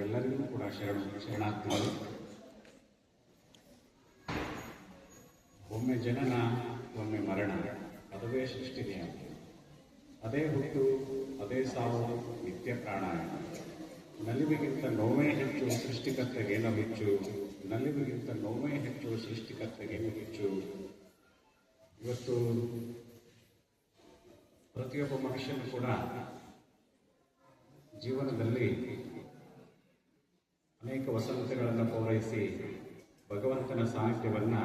ನಿಮಗೆಲ್ಲರಿಗೂ ಕೂಡ ಶರಣಾರ್ಥಿಗಳು. ಒಮ್ಮೆ ಜನನ, ಒಮ್ಮೆ ಮರಣ, ಅದುವೇ ಸೃಷ್ಟಿ ನಿಯಮ. ಅದೇ ಹುಟ್ಟು, ಅದೇ ಸಾವು, ನಿತ್ಯ ಪ್ರಾಣಾಯಾಮ. ನಲಿವಿಗಿಂತ ನೋವೇ ಹೆಚ್ಚು, ಸೃಷ್ಟಿಕರ್ತೆಗೇನೋ ಹೆಚ್ಚು. ನಲಿವಿಗಿಂತ ನೋವೇ ಹೆಚ್ಚು, ಸೃಷ್ಟಿಕರ್ತೆಗೇನೋ ಹೆಚ್ಚು. ಇವತ್ತು ಪ್ರತಿಯೊಬ್ಬ ಮನುಷ್ಯನು ಕೂಡ ಜೀವನದಲ್ಲಿ ಅನೇಕ ವಸಂತಗಳನ್ನು ಪೂರೈಸಿ ಭಗವಂತನ ಸಾನ್ನಿಧ್ಯವನ್ನು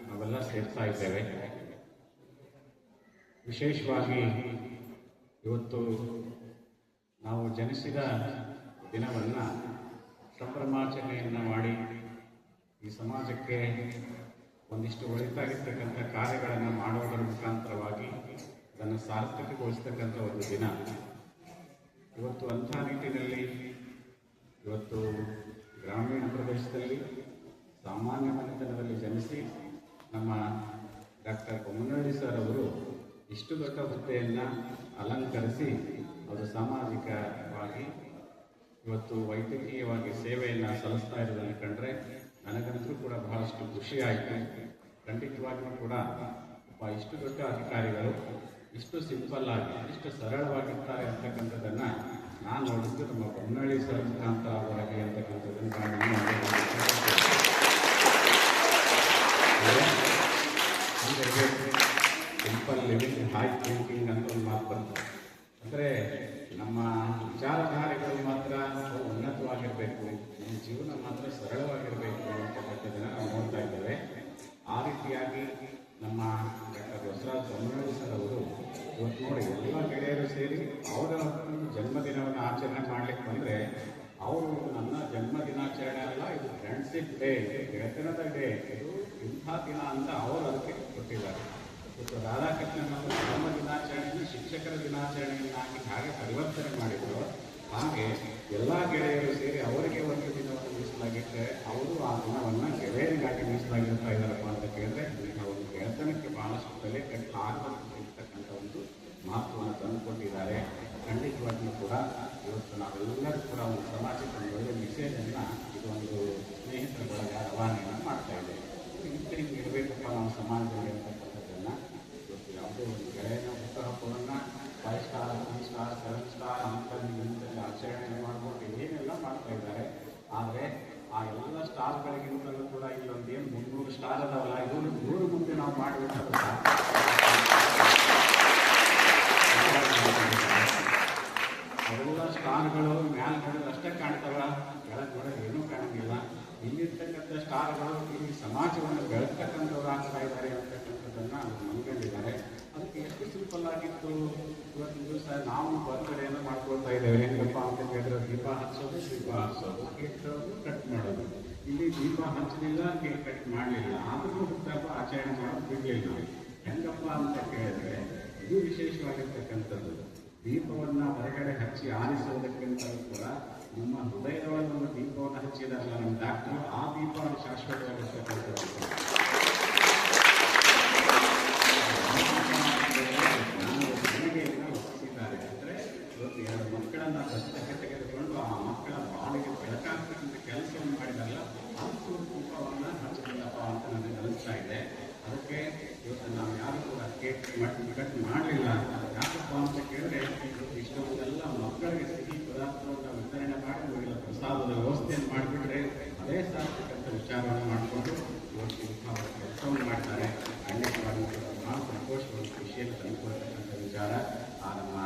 ನಾವೆಲ್ಲ ಸೇರ್ತಾ ಇದ್ದೇವೆ. ವಿಶೇಷವಾಗಿ ಇವತ್ತು ನಾವು ಜನಿಸಿದ ದಿನವನ್ನು ಸಂಭ್ರಮಾಚರಣೆಯನ್ನು ಮಾಡಿ ಈ ಸಮಾಜಕ್ಕೆ ಒಂದಿಷ್ಟು ಒಳಿತಾಗಿರ್ತಕ್ಕಂಥ ಕಾರ್ಯಗಳನ್ನು ಮಾಡೋದರ ಮುಖಾಂತರವಾಗಿ ಅದನ್ನು ಸಾರ್ಥಕಗೊಳಿಸ್ತಕ್ಕಂಥ ಒಂದು ದಿನ. ಇವತ್ತು ಅಂಥ ನಿಟ್ಟಿನಲ್ಲಿ ಇವತ್ತು ಗ್ರಾಮೀಣ ಪ್ರದೇಶದಲ್ಲಿ ಸಾಮಾನ್ಯ ಮನೆತನದಲ್ಲಿ ಜನಿಸಿ ನಮ್ಮ ಡಾಕ್ಟರ್ ಬೊಮ್ಮನಹಳ್ಳಿ ಸರ್ ಅವರು ಇಷ್ಟು ದೊಡ್ಡ ಹುದ್ದೆಯನ್ನು ಅಲಂಕರಿಸಿ ಅವರು ಸಾಮಾಜಿಕವಾಗಿ ಇವತ್ತು ವೈದ್ಯಕೀಯವಾಗಿ ಸೇವೆಯನ್ನು ಸಲ್ಲಿಸ್ತಾ ಇರೋದನ್ನು ಕಂಡ್ರೆ ನನಗಂತೂ ಕೂಡ ಬಹಳಷ್ಟು ಖುಷಿಯಾಯಿತು. ಖಂಡಿತವಾಗಿಯೂ ಕೂಡ ಇಷ್ಟು ದೊಡ್ಡ ಅಧಿಕಾರಿಗಳು ಇಷ್ಟು ಸಿಂಪಲ್ ಆಗಿ ಇಷ್ಟು ಸರಳವಾಗಿರ್ತಾರೆ ಅಂತಕ್ಕಂಥದ್ದನ್ನು ನಾನು ನೋಡಿದ್ದು ನಮ್ಮ ಬೊಮ್ಮನಹಳ್ಳಿ ಸರ್ ಮುಖಾಂತರ ಹೊರಗೆ ಅಂತಕ್ಕಂಥದ್ದನ್ನು ಸಿಂಪಲ್ ಲಿವಿಂಗ್, ಹೈ ಥಿಂಕಿಂಗ್ ಅಂತ ಒಂದು ಮಾತು ಬಂತು. ಅಂದರೆ ನಮ್ಮ ವಿಚಾರಧಾರೆಗಳು ಮಾತ್ರ ಉನ್ನತವಾಗಿರಬೇಕು, ನಮ್ಮ ಜೀವನ ಮಾತ್ರ ಸರಳವಾಗಿರಬೇಕು ಅಂತಕ್ಕಂಥದ್ದನ್ನು ನಾವು ನೋಡ್ತಾ ಇದ್ದೇವೆ. ಆ ರೀತಿಯಾಗಿ ನಮ್ಮ ಡಾಕ್ಟರ್ ಬಸವರಾಜ ಬೊಮ್ಮನಹಳ್ಳಿ ಸರ್ ಅವರು ಇವತ್ತು ನೋಡಿ ಎಲ್ಲ ಗೆಳೆಯರು ಸೇರಿ ಅವರ ಜನ್ಮದಿನವನ್ನು ಆಚರಣೆ ಮಾಡಲಿಕ್ಕೆ ಬಂದರೆ ಅವರು ನನ್ನ ಜನ್ಮದಿನಾಚರಣೆ ಅಲ್ಲ, ಇದು ಫ್ರೆಂಡ್ಶಿಪ್ ಡೇ, ಗೆಳೆತನದ ಡೇ, ಇದು ಇಂಥ ದಿನ ಅಂತ ಅವರು ಅದಕ್ಕೆ ಕೊಟ್ಟಿದ್ದಾರೆ. ಇವತ್ತು ರಾಧಾಕೃಷ್ಣನ್ ಅವರು ಜನ್ಮ ದಿನಾಚರಣೆಯನ್ನು ಶಿಕ್ಷಕರ ದಿನಾಚರಣೆಯನ್ನಾಗಿ ಹಾಗೆ ಪರಿವರ್ತನೆ ಮಾಡಿದ್ರು. ಹಾಗೆ ಎಲ್ಲ ಗೆಳೆಯರು ಸೇರಿ ಅವರಿಗೆ ಒಂದು ದಿನವನ್ನು ಮೀಸಲಾಗಿಟ್ಟರೆ ಅವರು ಆ ದಿನವನ್ನು ಗೆಳೆಯರಿಗಾಗಿ ಮೀಸಲಾಗಿರ್ತಾ ಇದ್ದಾರಪ್ಪ ಅಂತ ಕೇಳಿದ್ರೆ ಒಂದು ಗೆಳೆತನಕ್ಕೆ ಬಹಳಷ್ಟು ತಲೆ ಕಟ್ಟಿ ಆಗಿರ್ತಕ್ಕಂಥ ಒಂದು ಮಹತ್ವವನ್ನು ತಂದುಕೊಟ್ಟಿದ್ದಾರೆ. ಖಂಡಿತವಾಗಿಯೂ ಕೂಡ ಇವತ್ತು ನಾವೆಲ್ಲರೂ ಕೂಡ ಒಂದು ಸಮಾಜಕ್ಕೆ ಒಂದು ಒಳ್ಳೆಯ ಮೆಸೇಜನ್ನು ಇದೊಂದು ಸ್ನೇಹಿತರ ಬಳಗ ರವಾನೆಯನ್ನು ಮಾಡ್ತಾ ಇದ್ದೇವೆ. ಹಿಂಗೆ ಇರಬೇಕಪ್ಪ ನಾವು ಸಮಾಜದಲ್ಲಿ ಅಂತಕ್ಕಂಥದ್ದನ್ನು ಇವತ್ತು ಯಾವುದೇ ಒಂದು ಗೆಳೆಯನ ಹುಟ್ಟುಹಬ್ಬವನ್ನು 5 ಸ್ಟಾರ್ 3 ಸ್ಟಾರ್ 7 ಸ್ಟಾರ್ ಇಂಥಲ್ಲಿ ಆಚರಣೆ ಮಾಡಿಕೊಂಡು ಏನೆಲ್ಲ ಮಾಡ್ತಾ ಇದ್ದಾರೆ. ಆದರೆ ಆ ಎಲ್ಲ ಸ್ಟಾರ್ಗಳಿಗಿಂತಲೂ ಕೂಡ ಇಲ್ಲೊಂದು ಏನು 300 ಸ್ಟಾರ್ ಅದಾವಲ್ಲ, ಇದನ್ನು 100 ಮುಂದೆ ನಾವು ಮಾಡಬೇಕಾದ್ರೆ ಅವೆಲ್ಲ ಸ್ಟಾರ್ಗಳು ಮ್ಯಾಲೆ ನೋಡಿದ್ರೆ ಅಷ್ಟೇ ಕಾಣ್ತಾವ, ಕೆಳಗೆ ನೋಡಿದ್ರೆ ಏನೂ ಕಾಣಂಗಿಲ್ಲ. ಇಲ್ಲಿರ್ತಕ್ಕಂಥ ಸ್ಟಾರ್ಗಳು ಈ ಸಮಾಜವನ್ನು ಬೆಳೆಸ್ತಕ್ಕಂಥವ್ರು ಆಗ್ತಾ ಇದ್ದಾರೆ ಅಂತಕ್ಕಂಥದ್ದನ್ನು ಮನಗಂಡಿದ್ದಾರೆ. ಅದಕ್ಕೆ ಎಷ್ಟು ಸಿಂಪಲ್ ಆಗಿತ್ತು. ಇವತ್ತಿನ ದಿವಸ ನಾವು ಬರ್ತ್ಡೇನ ಮಾಡ್ಕೊಳ್ತಾ ಇದ್ದೇವೆ. ಹೆಂಗಪ್ಪ ಅಂತ ಹೇಳಿದ್ರೆ ದೀಪ ಹಚ್ಚೋದು, ಕೇಕ್ ಕಟ್ ಮಾಡೋದು. ಇಲ್ಲಿ ದೀಪ ಹಚ್ಚಲಿಲ್ಲ, ಕೇಕ್ ಕಟ್ ಮಾಡಲಿಲ್ಲ, ಆದರೂ ಹುಟ್ಟಹಬ್ಬ ಆಚರಣೆ ಮಾಡೋದು ಬಿಡಲಿಲ್ಲ. ಹೆಂಗಪ್ಪ ಅಂತ ಕೇಳಿದ್ರೆ ಇದು ವಿಶೇಷವಾಗಿರ್ತಕ್ಕಂಥದ್ದು. ದೀಪವನ್ನು ಹೊರಗಡೆ ಹಚ್ಚಿ ಆರಿಸೋದಕ್ಕಿಂತಲೂ ಕೂಡ ನಮ್ಮ ಹೃದಯದೊಳಗೆ ಒಂದು ದೀಪವನ್ನು ಹಚ್ಚಿದಾರಲ್ಲ ನಮ್ಮ ಡಾಕ್ಟರು, ಆ ದೀಪವನ್ನು ಶಾಶ್ವತವಾಗಿರ್ತಕ್ಕಂಥದ್ದು. ಒಪ್ಪಿಸಿದ್ದಾರೆ ಅಂದರೆ ಇವತ್ತು 2 ಮಕ್ಕಳನ್ನು ದತ್ತಕ್ಕೆ ತೆಗೆದುಕೊಂಡು ಆ ಮಕ್ಕಳ ಬಾಳಿಗೆ ಬೆಳಕಾಗ್ತಕ್ಕಂಥ ಕೆಲಸವನ್ನು ಮಾಡಿದಾರಲ್ಲ, ಅಂತೂ ದೀಪವನ್ನು ಹಚ್ಚಿಲ್ಲಪ್ಪ ಅಂತ ನನಗೆ ಅನಿಸ್ತಾ ಇದೆ. ಅದಕ್ಕೆ ಇವತ್ತು ನಾವು ಯಾರು ಕೂಡ ಕೇಕ್ ಕಟ್ ಮಾಡಲಿಲ್ಲ. ಯಾಕಪ್ಪ ಅಂತ ಕೇಳಿದ್ರೆ ಇಷ್ಟೊಂದೆಲ್ಲ ಮಕ್ಕಳಿಗೆ ಸಿಹಿ ಪದಾರ್ಥವನ್ನು ವಿತರಣೆ ಮಾಡಿ ಅವರಿಗೆಲ್ಲ ಪ್ರಸಾದದ ವ್ಯವಸ್ಥೆಯನ್ನು ಮಾಡಿಬಿಟ್ರೆ ಅದೇ ಸಾರ್ಥಕ್ಕಂಥ ವಿಚಾರವನ್ನು ಮಾಡಿಕೊಂಡು ಇವತ್ತು ಇಂಥ ಕೆಲಸವನ್ನು ಮಾಡ್ತಾರೆ. ಖಂಡಿತವಾಗಿ ನಾವು ಸಂತೋಷವನ್ನು ಖುಷಿಯನ್ನು ತಂದುಕೊಳ್ತಕ್ಕಂಥ ವಿಚಾರ. ಆ ನಮ್ಮ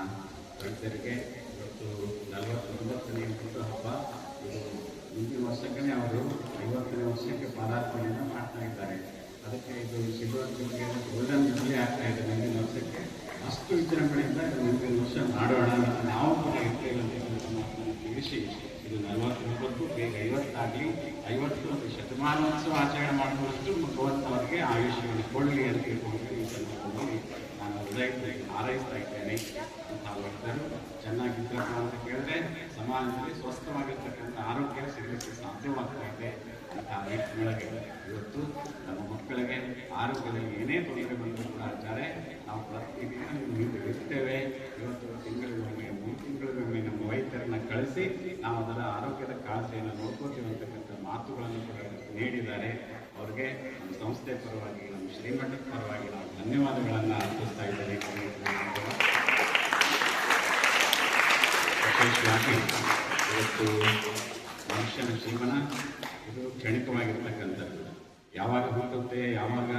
ರೈತರಿಗೆ ಇವತ್ತು 49ನೇ ಹುಟ್ಟುಹಬ್ಬ. ಇದು ಮುಂದಿನ ವರ್ಷಕ್ಕೇ ಅವರು 50ನೇ ವರ್ಷಕ್ಕೆ ಪಾದಾರ್ಪಣೆಯನ್ನು ಮಾಡ್ತಾ ಇದ್ದಾರೆ. ಅದಕ್ಕೆ ಇದು ಸಿಲ್ವರ್ ಜೂಬ್ಲಿ ಗೋಲ್ಡನ್ ಜೂಬ್ಲಿ ಆಗ್ತಾ ಇದೆ ಮುಂದಿನ ವರ್ಷಕ್ಕೆ. ಅಷ್ಟು ವಿಜೃಂಭಣೆಯಿಂದ ಮುಂದಿನ ವರ್ಷ ಮಾಡೋಣ ಮತ್ತು ನಾವು ಕೂಡ ಇರ್ತೇವೆ ಅಂತ ತಿಳಿಸಿ ಇದು 49 ಬೇಗ 50 ಆಗಲಿ, 50 ಶತಮಾನೋತ್ಸವ ಆಚರಣೆ ಮಾಡುವಷ್ಟು ಭಗವಂತವರಿಗೆ ಆಯುಷ್ಯವನ್ನು ಕೊಡಲಿ ಅಂತ ತಿಳ್ಕೊಂಡು ಈ ಸಂದರ್ಭದಲ್ಲಿ ನಾನು ಹೃದಯದಲ್ಲಿ ಹಾರೈಸ್ತಾ ಇದ್ದೇನೆ. ಅಂತಹ ವೈದ್ಯರು ಚೆನ್ನಾಗಿದ್ದಪ್ಪ ಅಂತ ಕೇಳಿದ್ರೆ ಸಮಾಜದಲ್ಲಿ ಸ್ವಸ್ಥವಾಗಿರ್ತಕ್ಕಂಥ ಆರೋಗ್ಯ ಸಿಗಲಿಕ್ಕೆ ಸಾಧ್ಯವಾಗ್ತಾ ಇದೆ. ಅಂತಹ ನಿಟ್ಟಿನೊಳಗೆ ಇವತ್ತು ನಮ್ಮ ಮಕ್ಕಳಿಗೆ ಆರೋಗ್ಯದಲ್ಲಿ ಏನೇ ತೊಂದರೆ ಬಂದರೂ ಕೂಡ ಇದ್ದಾರೆ. ನಾವು ಪ್ರತಿದಿನ ಇರ್ತೇವೆ. ಇವತ್ತು ತಿಂಗಳಿಗೊಮ್ಮೆ 3 ತಿಂಗಳಿಗೊಮ್ಮೆ ನಮ್ಮ ವೈದ್ಯರನ್ನ ಕಳಿಸಿ ನಡೆಸಿ ನಾವು ಅದರ ಆರೋಗ್ಯದ ಕಾಳಜಿಯನ್ನು ನೋಡ್ಕೋತೀವಿ ಅಂತಕ್ಕಂಥ ಮಾತುಗಳನ್ನು ಕೂಡ ನೀಡಿದ್ದಾರೆ. ಅವ್ರಿಗೆ ನಮ್ಮ ಸಂಸ್ಥೆ ಪರವಾಗಿ, ನಮ್ಮ ಶ್ರೀಮಠದ ಪರವಾಗಿ ನಾವು ಧನ್ಯವಾದಗಳನ್ನು ಅರ್ಪಿಸ್ತಾ ಇದ್ದೇವೆ. ವಿಶೇಷವಾಗಿ ಇವತ್ತು ಮನುಷ್ಯನ ಜೀವನ ಇದು ಕ್ಷಣಿಕವಾಗಿರ್ತಕ್ಕಂಥದ್ದು. ಯಾವಾಗ ಹುಟ್ಟುತ್ತೆ, ಯಾವಾಗ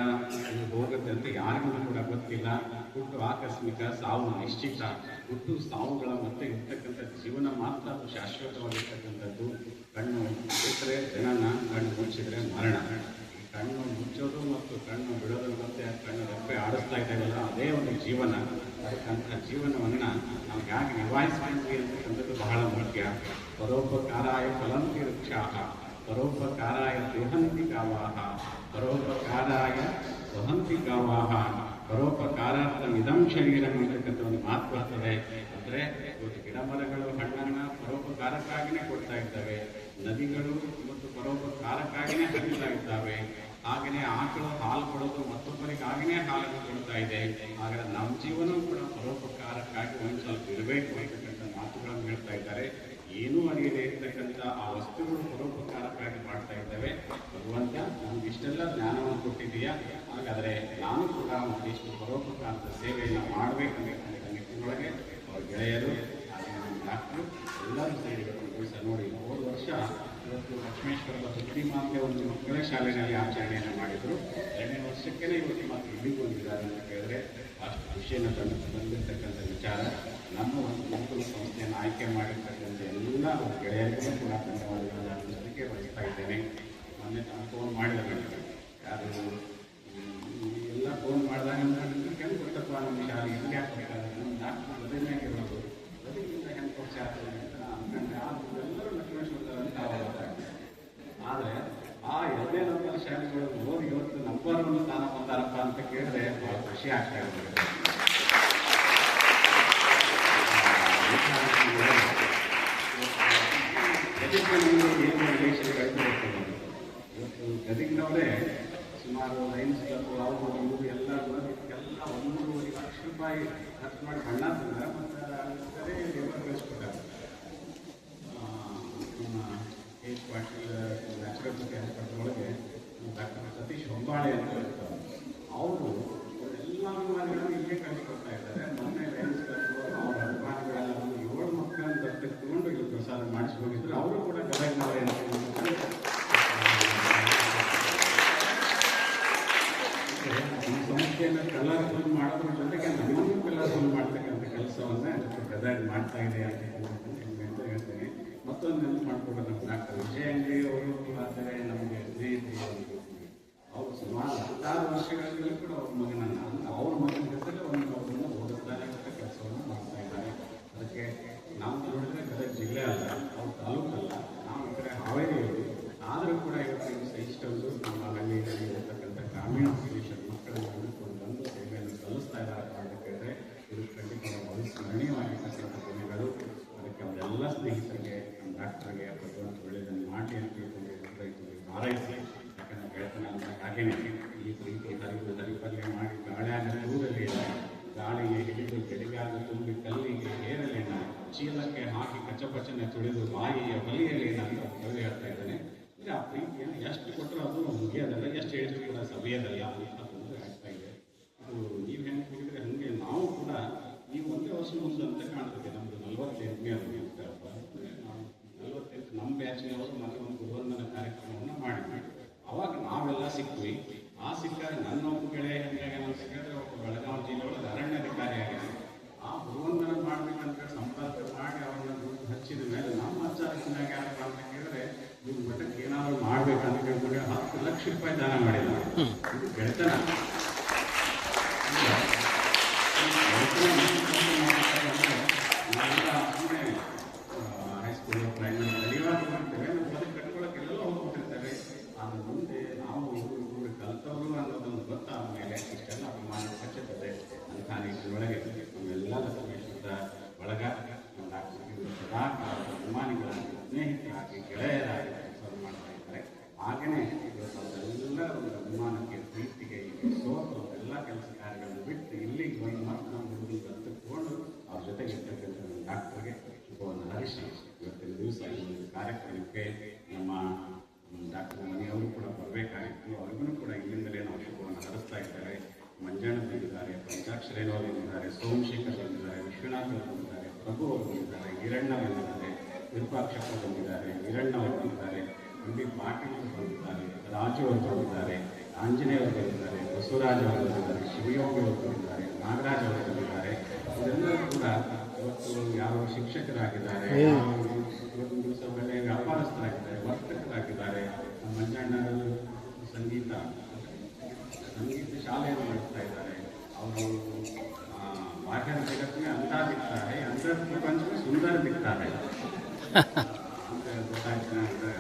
ಇದು ಹೋಗುತ್ತೆ ಅಂತ ಯಾರಿಗೂ ಕೂಡ ಗೊತ್ತಿಲ್ಲ. ಹುಟ್ಟು ಆಕಸ್ಮಿಕ, ಸಾವು ನಿಶ್ಚಿತ. ಹುಟ್ಟು ಸಾವುಗಳ ಮತ್ತೆ ಇರ್ತಕ್ಕಂಥ ಜೀವನ ಮಾತ್ರ ಅದು ಶಾಶ್ವತವಾಗಿರ್ತಕ್ಕಂಥದ್ದು. ಕಣ್ಣು ಬಿಟ್ಟರೆ ಜನನ, ಕಣ್ಣು ಮುಚ್ಚಿದ್ರೆ ಮರಣ. ಈ ಕಣ್ಣು ಮುಚ್ಚೋದು ಮತ್ತು ಕಣ್ಣು ಬಿಡೋದು ಮತ್ತೆ ಕಣ್ಣು ರೆಪ್ಪೆ ಆಡಿಸ್ತಾ ಇದ್ದೇವಲ್ಲ, ಅದೇ ಒಂದು ಜೀವನ. ಅದಕ್ಕಂಥ ಜೀವನವನ್ನು ನಾವು ಹೇಗೆ ನಿಭಾಯಿಸ್ತೀವಿ ಅಂತಕ್ಕಂಥದ್ದು ಬಹಳ ಮುಖ್ಯ. ಪರೋಪಕಾರಾಯ ಫಲಂತಿ ವೃಕ್ಷಾಃ, ಪರೋಪಕಾರಾಯ ದುಹಂತಿ ಗಾವಾಃ, ಪರೋಪಕಾರಾಯ ವಹಂತಿ ಗಾವಾಃ, ಪರೋಪಕಾರಾರ್ಥಂ ಇದಂ ಶರೀರಂ ಅಂತಕ್ಕಂಥ ಒಂದು ಮಾತು ಬರ್ತದೆ. ಅಂದರೆ ಇವತ್ತು ಗಿಡ ಮರಗಳು ಹಣ್ಣನ್ನು ಪರೋಪಕಾರಕ್ಕಾಗಿಯೇ ಕೊಡ್ತಾ ಇದ್ದಾವೆ, ನದಿಗಳು ಮತ್ತು ಪರೋಪಕಾರಕ್ಕಾಗಿಯೇ ಹರಿತಾ ಇದ್ದಾವೆ. ಹಾಗೆಯೇ ಆಕಳು ಹಾಲು ಕೊಡೋದು ಮತ್ತೊಬ್ಬರಿಗಾಗಿಯೇ ಹಾಲನ್ನು ಕೊಡ್ತಾ ಇದೆ. ಹಾಗಾದ್ರೆ ನಮ್ಮ ಜೀವನವೂ ಕೂಡ ಪರೋಪಕಾರಕ್ಕಾಗಿ ಒಂದು ಸ್ವಲ್ಪ ಇರಬೇಕು ಅಂತಕ್ಕಂಥ ಮಾತುಗಳನ್ನು ಹೇಳ್ತಾ ಇದ್ದಾರೆ. ಏನೂ ಅರಿಯದೇ ಇರ್ತಕ್ಕಂಥ ಆ ವಸ್ತುಗಳು ಪರೋಪಕಾರಕ್ಕಾಗಿ ಮಾಡ್ತಾ ಇದ್ದಾವೆ. ಭಗವಂತ ನಮ್ಗೆ ಇಷ್ಟೆಲ್ಲ ಜ್ಞಾನವನ್ನು ಕೊಟ್ಟಿದೆಯಾ, ಹಾಗಾದರೆ ನಾನು ಕೂಡ ಒಂದಿಷ್ಟು ಪರೋಪಕಾರದ ಸೇವೆಯನ್ನು ಮಾಡಬೇಕಂದ್ರೆ ನಿಟ್ಟಿನೊಳಗೆ ಅವ್ರ ಗೆಳೆಯರು ಹಾಗೆ ನಮ್ಮ ಡಾಕ್ಟ್ರು ಎಲ್ಲರೂ ಸೇರಿ ದಿವಸ ನೋಡಿ. ಹೋದ ವರ್ಷ ಇವತ್ತು ಲಕ್ಷ್ಮೇಶ್ವರದ ಬುದ್ಧಿ ಮಾತೆ ಒಂದು ಮಕ್ಕಳ ಶಾಲೆಯಲ್ಲಿ ಆಚರಣೆಯನ್ನು ಮಾಡಿದರು. 2ನೇ ವರ್ಷಕ್ಕೇ ಇವತ್ತು ಮತ್ತೆ ಇಲ್ಲಿಗೆ ಬಂದಿದ್ದಾರೆ ಅಂತ ಕೇಳಿದ್ರೆ ಅಷ್ಟು ಖುಷಿಯನ್ನು ತಂದಿರ್ತಕ್ಕಂಥ ವಿಚಾರ. ನಮ್ಮ ಒಂದು ಗುರುಕುಲ ಸಂಸ್ಥೆಯನ್ನು ಆಯ್ಕೆ ಮಾಡಿರ್ತಕ್ಕಂಥ ಎಲ್ಲ ಅವ್ರ ಗೆಳೆಯರಿಗೂ ಕೂಡ ಧನ್ಯವಾದಗಳನ್ನು ಅರ್ಪಿಸಲಿಕ್ಕೆ ಬಯಸ್ತಾ ಇದ್ದೇನೆ. ಮೊನ್ನೆ ನಾನು ಫೋನ್ ಮಾಡಿದೆ, ಯಾರು ಎಲ್ಲ ಫೋನ್ ಮಾಡಿದಾಗ ಹೆಂಗೆ ಗೊತ್ತಪ್ಪ ನಮ್ಮ ಶಾಲೆ ಎಲ್ಲಿ ಹಾಕ್ಬೇಕಾದ್ರೆ ನಮ್ಮ ಡಾಕ್ಟರ್ ಬದಲಿನೇ ಇರೋದು, ಬದಲಿಂದ ಹೆಂಗೆ ಪಕ್ಷ ಆಗ್ತದೆ ಅಂತ ಅಂದ್ಕೊಂಡೆ. ಎಲ್ಲರೂ ಲಕ್ಷ್ಮೇಶ್ವರದಂತ ಆದರೆ ಆ 2ನೇ ನಂಬರ್ ಶಾಲೆಗಳು ಓದಿ ಇವತ್ತು ನಂಬರ್ 1 ಸ್ಥಾನ ಬಂದಾರಪ್ಪ ಅಂತ ಕೇಳಿದ್ರೆ ಭಾಳ ಖುಷಿ ಆಗ್ತಾ ಇದೆ. ಇವತ್ತು ಗದಗಿನವರೇ ಸುಮಾರು ಲೈನ್ಸ್ ಕ್ಲಬ್ ಅವರು ಇವರು ಎಲ್ಲ ಎಲ್ಲ 1.5 ಲಕ್ಷ ರೂಪಾಯಿ ಖರ್ಚು ಮಾಡಿ ಬಣ್ಣ ತಂದ್ರೆ ಮತ್ತು ಲೇಬರ್ ಕಳಿಸ್ಕೊಟ್ಟಾರೆ. ನಮ್ಮ H Patil naturopathy hospital doctor Satish Hombale ಅಂತ ಹೇಳ್ತಾರೆ. ಅವರು ಎಲ್ಲ ಅಭಿಮಾನಿಗಳನ್ನು ಇಲ್ಲೇ ಕಳಿಸ್ಕೊಡ್ತಾ ಇದ್ದಾರೆ. ಮೊನ್ನೆ ಲೈನ್ಸ್ ಕ್ಲಬ್ ಅವರ ಅಭಿಮಾನಿಗಳೆಲ್ಲ 7 ಮಕ್ಕಳನ್ನು ದತ್ತಕ್ಕೆ ತಗೊಂಡು ಇಲ್ಲಿ ಪ್ರಸಾದ ಮಾಡಿಸ್ಕೊಂಡಿದ್ರು. ಅವರು ಕೂಡ ಗದಗಿನವರೇ ಅಂತ ನಮ್ಮ ಸಂಸ್ಥೆಯನ್ನು ಕಲರ್ಫುಲ್ ಮಾಡೋದ್ರ ಜೊತೆಗೆ ನಮ್ಮನ್ನು ಕಲರ್ಫುಲ್ ಮಾಡ್ತಕ್ಕಂಥ ಕೆಲಸವನ್ನು ಗದಗ ಮಾಡ್ತಾ ಇದೆ ಅಂತ ಹೇಳ್ತೇನೆ. ಮತ್ತೊಂದು ನೆನಪು ಮಾಡಿಕೊಡೋದು ನಮ್ಮ ಡಾಕ್ಟರ್ ವಿಜಯ ಅಂಗಡಿ ಅವರು ಆದರೆ ನಮಗೆ ಸ್ನೇಹಿತರು. ಅವರು ಸುಮಾರು 16 ವರ್ಷಗಳಲ್ಲಿ ಕೂಡ ಅವ್ರ ಮಗನನ್ನು ಅವ್ರ ಮಗನ ಜೊತೆಗೆ ಒಂದು ಮಗನನ್ನು ಓದಿಸ್ತಾ ಇರ್ತಕ್ಕ ಕೆಲಸವನ್ನು ಮಾಡ್ತಾ ಇದ್ದಾರೆ. ಅದಕ್ಕೆ ನಾವು ನೋಡಿದ್ರೆ ಗದಗ ಜಿಲ್ಲೆ ಅಲ್ಲ, ಅವ್ರ ತಾಲೂಕಲ್ಲ, ನಾವು ಈ ಕಡೆ ಹಾವೇರಿಯವರು. ಆದರೂ ಕೂಡ ಇವತ್ತು ಇಷ್ಟೊಂದು ನಮ್ಮ ಹಳ್ಳಿಯಲ್ಲಿ ಇರತಕ್ಕಂಥ ಗ್ರಾಮೀಣ ಪ್ರದೇಶದ ಮಕ್ಕಳನ್ನು ಹಿಡಿದುಕೊಂಡು ಬಂದು ಸೇವೆಯನ್ನು ಸಲ್ಲಿಸ್ತಾ ಇದ್ದಾರೆ ಅಂತ ಕೇಳಿದ್ರೆ ಇದು ಖಂಡಿತ ಅವಿಸ್ಮರಣೀಯವಾಗಿರ್ತಕ್ಕಂಥ ದಿನಗಳು. ಅದಕ್ಕೆ ಅವರೆಲ್ಲ ಸ್ನೇಹಿತರಿಗೆ, ನಮ್ಮ ಡಾಕ್ಟರ್ಗೆ ಭಗವಂತ ಒಳ್ಳೆಯದನ್ನು ಮಾಡಿ ಅಂತ ತಿಳ್ಕೊಂಡು ಹಾರೈಸಿ. ಯಾಕಂದರೆ ಗೆಳತನ ಅಂತ ಹಾಗೇನೆ ಈ ಪ್ರೀತಿ ಹರಿಪಲ್ಯ ಮಾಡಿ ಗಾಳಿಯಾಗ ದೂರಲಿ ಗಾಳಿಗೆ ಹಿಡಿದು ಗೆಡಿಗಾಗ ತುಂಬಿ ಕಲ್ಲಿಗೆ ಏರಲೇನ, ಚೀಲಕ್ಕೆ ಹಾಕಿ ಕಚ್ಚಪಚ್ಚನೆ ತುಳಿದು ಬಾಯಿಯ ಬಲಿಯಲೇನ ಅಂತ ಕವಿ ಹೇಳ್ತಾ ಇದ್ದಾನೆ. ಆ ಪ್ರೀತಿಯನ್ನು ಎಷ್ಟು ಕೊಟ್ಟರು ಅದು ಮುಗಿಯೋದಲ್ಲ, ಎಷ್ಟು ಹೇಳಿದ್ರು ಕೂಡ ಸವಿಯೋದಲ್ಲ ಅಂತ ಒಂದು ಆಗ್ತಾ ಇದೆ. ಅದು ನೀವು ಹೆಂಗೆ ಹೋಗಿದ್ರೆ ಹಾಗೆ ನಾವು ಕೂಡ ನೀವು ಒಂದೇ ವರ್ಷ ಮುಂದೆ ಅಂತ ಕಾಣ್ತದೆ. ನಮ್ಮದು 48ನೇ ಅಂತಪ್ಪ, ನಾವು 48 ನಮ್ಮ ಬ್ಯಾಚ್ನವರು ಮತ್ತೆ ಒಂದು ಗುರುವಂದನ ಕಾರ್ಯಕ್ರಮವನ್ನು ಮಾಡಿದ್ವಿ. ಅವಾಗ ನಾವೆಲ್ಲ ಸಿಕ್ವಿ. ಆ ಸಿಕ್ಕಾಗ ನನ್ನ ಒಬ್ಬ ಗೆಳೆಯ ಹೆಂಗೆ ಸಿಕ್ಕಿದ್ರೆ ಒಬ್ಬ ಬೆಳಗಾವಿ ಜಿಲ್ಲೆಯೊಳಗೆ ಅರಣ್ಯಾಧಿಕಾರಿ ಆಗಿದೆ. ಆ ಗುರುವಂದನ ಮಾಡ್ಬೇಕಂತ ಸಂಪರ್ಕ ಮಾಡಿ ಅವ್ರನ್ನ ದುಡ್ಡು ಹಚ್ಚಿದ ಮೇಲೆ ನಮ್ಮ ಅಚಾರಕ್ಕಿನಾಗ ಯಾರಪ್ಪ ಅಂತ ಕೇಳಿದ್ರೆ ಇವ್ರ ಮಠಕ್ಕೆ ಏನಾದರೂ ಮಾಡ್ಬೇಕಂತ ಕೇಳಿದ್ರೆ 10 ಲಕ್ಷ ರೂಪಾಯಿ ದಾನ ಮಾಡಿಲ್ಲ. ಇದು ಗೆಳೆತನ. ನಾವೆಲ್ಲ ಸುಮ್ಮನೆ ಹೈಸ್ಕೂಲ್ ಪ್ರೈಮರಿ ಕಲಿಯುವಾಗ ಹೋಗ್ತೇವೆ, ನಾವು ಬದುಕು ಕಟ್ಕೊಳ್ಳೋಕ್ಕೆಲ್ಲ ಹೋಗ್ಬಿಟ್ಟಿರ್ತೇವೆ. ಆದ್ರೆ ಮುಂದೆ ನಾವು ಇವರು ಕಲ್ತವರು ಅನ್ನೋದೊಂದು ಗೊತ್ತಾದ ಮೇಲೆ ಇಷ್ಟೆಲ್ಲ ಅಭಿಮಾನ ಹೆಚ್ಚುತ್ತದೆ. ಅಂಥ ನಿಟ್ಟಿನೊಳಗೆ ನಮ್ಮೆಲ್ಲ ಲಕ್ಷ್ಮೇಶ್ವರದ ಒಳಗ ನಮ್ಮ ಡಾಕ್ಟರ್ ಸದಾ ಅಭಿಮಾನಿಗಳಾಗಿ, ಸ್ನೇಹಿತರಾಗಿ, ಗೆಳೆಯರಾಗಿ ಕೆಲಸವನ್ನು ಮಾಡ್ತಾ ಇದ್ದಾರೆ. ಹಾಗೆಯೇ ಇವತ್ತೆಲ್ಲ ಒಂದು ಅಭಿಮಾನಕ್ಕೆ, ಪ್ರೀತಿಗೆ ಸೋತು ಎಲ್ಲ ಕೆಲಸ ಕಾರ್ಯಗಳನ್ನು ಬಿಟ್ಟು ಇಲ್ಲಿಗೆ ಬಂದು ಮತ್ತು ನಮ್ಮ ಹುಡುಗರು ತಗೊಂಡು ಅವ್ರ ಜೊತೆಗೆ ಇರ್ತಕ್ಕಂಥ ಡಾಕ್ಟರ್ಗೆ ಶುಭವನ್ನು ಹರಿಸಿ ಇವತ್ತಿನ ಜೊತೆಗೆ ನಮ್ಮ ಡಾಕ್ಟರ್ ಮಣಿಯವರು ಕೂಡ ಬರಬೇಕಾಗಿತ್ತು. ಅವ್ರಿಗೂ ಕೂಡ ಇಲ್ಲಿಂದಲೇ ನಾವು ಶುಭವನ್ನು ಹರಿಸ್ತಾ ಇದ್ದಾರೆ. ಮಂಜಣ್ಣ ಬಂದಿದ್ದಾರೆ, ಪಂಚಾಕ್ಷರೇನವರು ಬಂದಿದ್ದಾರೆ, ಸೋಮಶೇಖರ್ ಬಂದಿದ್ದಾರೆ, ವಿಶ್ವನಾಥ್ ಅವರು ಬಂದಿದ್ದಾರೆ, ಪ್ರಭು ಅವರು ಬಂದಿದ್ದಾರೆ, ಈರಣ್ಣ ಬಂದಿದ್ದಾರೆ, ವಿರೂಪಾಕ್ಷಪ್ಪ ಬಂದಿದ್ದಾರೆ, ವೀರಣ್ಣ ಅವರು ಬಂದಿದ್ದಾರೆ, ಎಂ.ಬಿ. ಪಾಟೀಲ್ ಅವರು ಬಂದಿದ್ದಾರೆ, ರಾಜು ಅವರು ಬಂದಿದ್ದಾರೆ, ಆಂಜನೇಯ ಅವರು ಬಂದಿದ್ದಾರೆ, ಬಸವರಾಜ್ ಅವರು ಬಂದಿದ್ದಾರೆ, ಶಿವಯೋಗಿ ಅವರು ಬಂದಿದ್ದಾರೆ, ನಾಗರಾಜ್ ಅವರು ಬಂದಿದ್ದಾರೆ. ಇದೆಲ್ಲರೂ ಕೂಡ ಇವತ್ತು ಯಾವ ಶಿಕ್ಷಕರಾಗಿದ್ದಾರೆ, ಇವತ್ತಿನ ದಿವಸ ಒಳ್ಳೆಯ ವ್ಯಾಪಾರಸ್ಥರಾಗಿದ್ದಾರೆ, ವರ್ತಕರಾಗಿದ್ದಾರೆ. ಮಂಜಣ್ಣರು ಸಂಗೀತ ಶಾಲೆಯನ್ನು ನಡೆಸ್ತಾ ಇದ್ದಾರೆ. ಅವರು बाहर जगत में अंधा दिखता है, अंदर प्रपंच में सुंदर दिखता है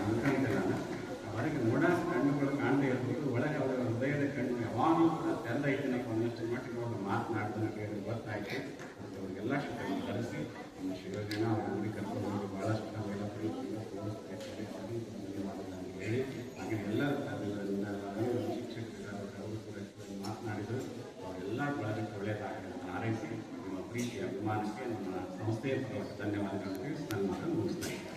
ಅನ್ಕೊಂತಿಲ್ಲ. ಹೊರಗೆ ನೋಡೋಕೆ ಕಣ್ಣುಗಳು ಕಾಣದೇ ಇರ್ಬೋದು, ಒಳಗೆ ಅವರ ಹೃದಯದ ಕಣ್ಣು ಯಾವಾಗಲೂ ಕೂಡ ತೆರೆದೈತನಪ್ಪ ಅನ್ನೋಷ್ಟು ಮಟ್ಟಿಗೆ ಅವರು ಮಾತನಾಡ್ತಾನೆ ಕೇಳಿ ಗೊತ್ತಾಯ್ತು. ಮತ್ತು ಅವರಿಗೆಲ್ಲ ಶುಭವನ್ನು ಕರೆಸಿ ನಮ್ಮ ಶಿವಜನ ಅವರ ಅಂಗಡಿ ಕರ್ಕೊಂಡು ಹೋಗಿ ಭಾಳಷ್ಟು ನಾವೆಲ್ಲ ಪ್ರೀತಿಯಿಂದ ತೋರಿಸ್ಬೇಕಾದ್ರೆ ಧನ್ಯವಾದಗಳನ್ನು ಹೇಳಿ, ಹಾಗೆ ಎಲ್ಲರೂ ಶಿಕ್ಷಕರು ಅವರು ಕೂಡ ಮಾತನಾಡಿದರು. ಅವರೆಲ್ಲ ಬಳಗಕ್ಕೆ ಒಳ್ಳೆಯದಾಗಲಿ ಅಂತ ಹಾರೈಸಿ ನಿಮ್ಮ ಪ್ರೀತಿ ಅಭಿಮಾನಕ್ಕೆ ನಮ್ಮ ಸಂಸ್ಥೆಯ ಧನ್ಯವಾದಗಳನ್ನು ತಿಳಿಸಿ ನನ್ನ ಮಾತನ್ನು ಮುಗಿಸ್ತಾ ಇದ್ದೀನಿ.